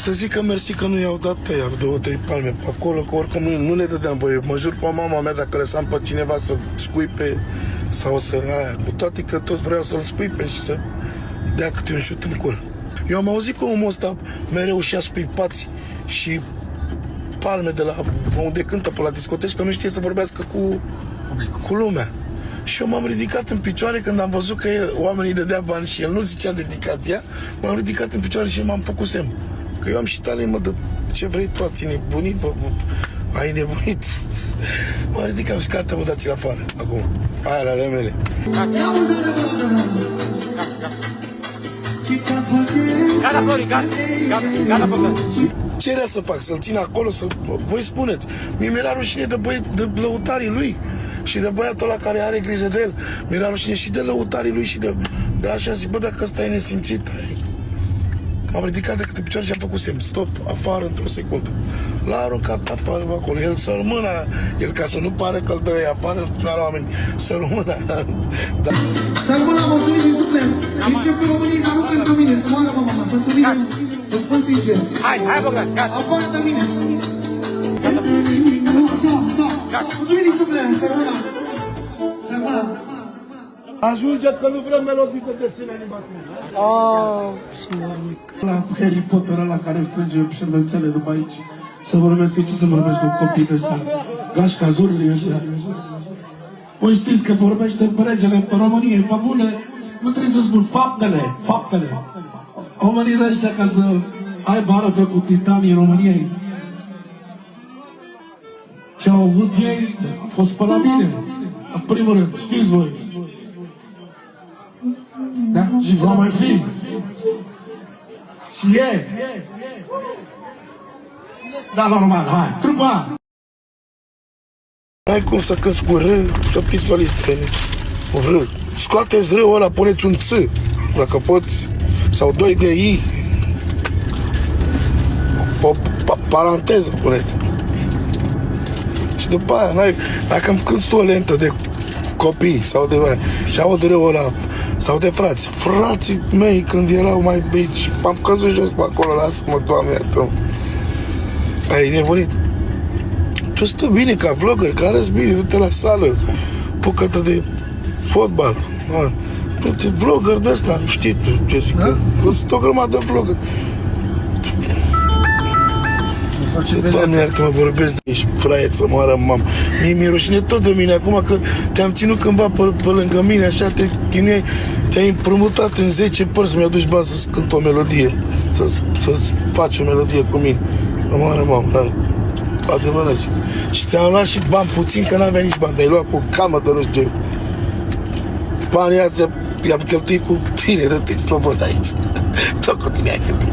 Să zic că mersi că nu i-au dat ăia 2-3 palme pe acolo, că oricum nu le dădeam voie. Mă jur pe mama mea dacă lăsam pe cineva să scuipe sau să aia, cu toate că toți vreau să-l scuipe și să dea câte un șut în cur. Eu am auzit că omul ăsta mereu și-a scuipați și palme de la unde cântă pe la discoteci, că nu știe să vorbească cu lumea. Și eu m-am ridicat în picioare când am văzut că oamenii dădea bani și el nu zicea dedicația. M-am ridicat în picioare și m-am făcut semn. Că eu am și tale, mă, de ce vrei tu, ați nebunit, ai nebunit. M-am ridicat și gata, mă, dați-l afară, acum. Aia la ale mele. Gata, Flori, gata, Bogdan. Ce era să fac? Să-l țin acolo? Voi spuneți. Mi-era rușine de lăutarii lui și de băiatul ăla care are grijă de el. Mi-era rușine și de lăutarii lui și de așa. Zic, bă, dacă ăsta e nesimțit, m-am ridicat de câte picioare și am făcut semn. Stop, afară într-o secundă. L-a aruncat afară acolo. El să rămână, el ca să nu pare că îl dă afară, îl spunea la oameni, să rămână. Da. Să rămână, mulțumit din suflet. Ești șeful României, dar nu pentru mine, să moară mama, pentru mine. Vă spun sincer. Hai, Bogdan, gata. Afară de mine. Mulțumit din suflet, să rămână. Să rămână. Ajunge că nu vrem melodii de desene animate. La Harry Potter ăla care strânge șervențele după aici. Să vorbesc, ce să vorbesc cu copiii ăștia? Gașca zurlii ăștia. Voi știți că vorbește regele pe România, pe bune, nu trebuie să spun faptele. Au venit ăștia ca să aibă arătă cu titanii României. Ce au avut ei a fost pe la mine. În primul rând, știți voi. Da? Și va mai fi. Și e. Da, normal, hai, trupa! N-ai cum să cânti cu R, să fii solist pe R. Scoateți R-ul ăla, puneți un Ț, dacă poți, sau 2 de I. O paranteză puneți. Și după aia, dacă îmi cânti tu o lentă de copii sau de aia, și aud R-ul ăla, sau de frații mei când erau mai mici, am căzut jos pe acolo, lasă-mă, Doamne, iartă-mă. Ai nebunit. Tu stă bine ca vlogger, că arăți bine, du-te la sală, bucată de fotbal. Du-te, vlogger de ăsta, știi tu ce zic, că sunt o grămadă de vlogger. Doamne, iartă-mă, vorbesc de ești fraie să moară, mamă. Mi-e rușine tot de mine acum că te-am ținut cândva pe lângă mine, așa te chinuiai, te-ai împrumutat în 10 părți să-mi aduci bani să cânt o melodie, să faci o melodie cu mine. Moară, mamă, adevărat zic. Și ți-am luat și bani puțin, că n-avea nici bani, te-ai luat cu camă de nu știu ce. Banii i-am cheltuit cu tine, de te slobos de aici. Tot cu tine ai cheltuit.